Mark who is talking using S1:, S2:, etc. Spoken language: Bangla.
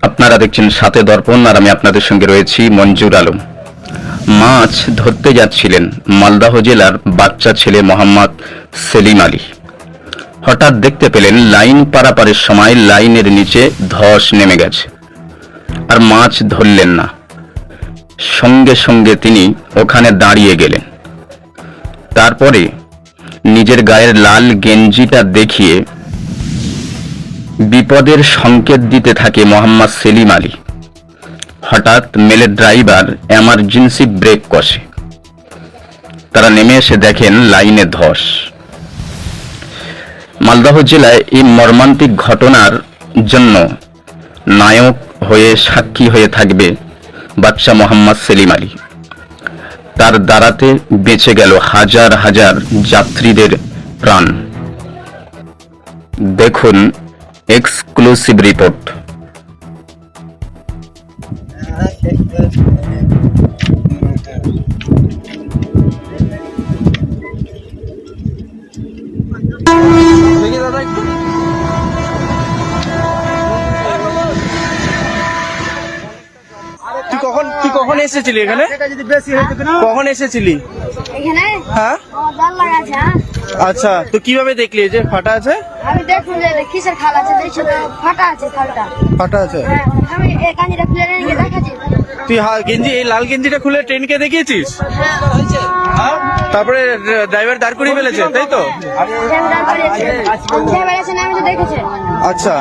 S1: আপনারা দেখছেন সাথে দর্পণ, আর আমি আপনাদের সঙ্গে রয়েছি মঞ্জুর আলম। মাছ ধরতে যাচ্ছিলেন মালদহ জেলার বাচ্চা ছেলে মোহাম্মদ সেলিম আলী। হঠাৎ দেখতে পেলেন লাইন পারাপারের সময় লাইনের নিচে ধস নেমে গেছে, আর মাছ ধরলেন না। সঙ্গে সঙ্গে তিনি ওখানে দাঁড়িয়ে গেলেন। তারপরে নিজের গায়ের লাল গেঞ্জিটা দেখিয়ে বিপদের সংকেত দিতে থাকে মোহাম্মদ সেলিম আলী। হঠাৎ মেলে ড্রাইভার এমার্জেন্সি ব্রেক কষে। তারা নেমে এসে দেখেন লাইনে ধস। মালদহ জেলায় এই মর্মান্তিক ঘটনার জন্য নায়ক হয়ে সাক্ষী হয়ে থাকবে বাচ্চা মোহাম্মদ সেলিম আলী। তার দ্বারাতে বেঁচে গেল হাজার হাজার যাত্রীদের প্রাণ। দেখুন এক্সক্লুসিভ রিপোর্ট।
S2: তুই কখন এসেছিলি এখানে? কখন এসেছিলি
S3: এখানে?
S2: হ্যাঁ,
S3: আমার জাল লাগা আছে।
S2: আচ্ছা, তো কিভাবে দেখলি যে ফাটা আছে?
S3: আমি দেখুন যে কিসের খাল আছে, দেখছি তো ফাটা আছে খালটা।
S2: ফাটা আছে?
S3: হ্যাঁ, আমি এই কাঞ্জিটা খুলে নিয়ে দেখাচ্ছি।
S2: তুই গেঞ্জি, এই লাল গেঞ্জিটা খুলে ট্রেনকে দেখিয়েছিস? তারপরে ড্রাইভার দাঁড় করিয়ে ফেলেছে, তাই তো?
S3: আমি তো দেখেছি।
S2: আচ্ছা,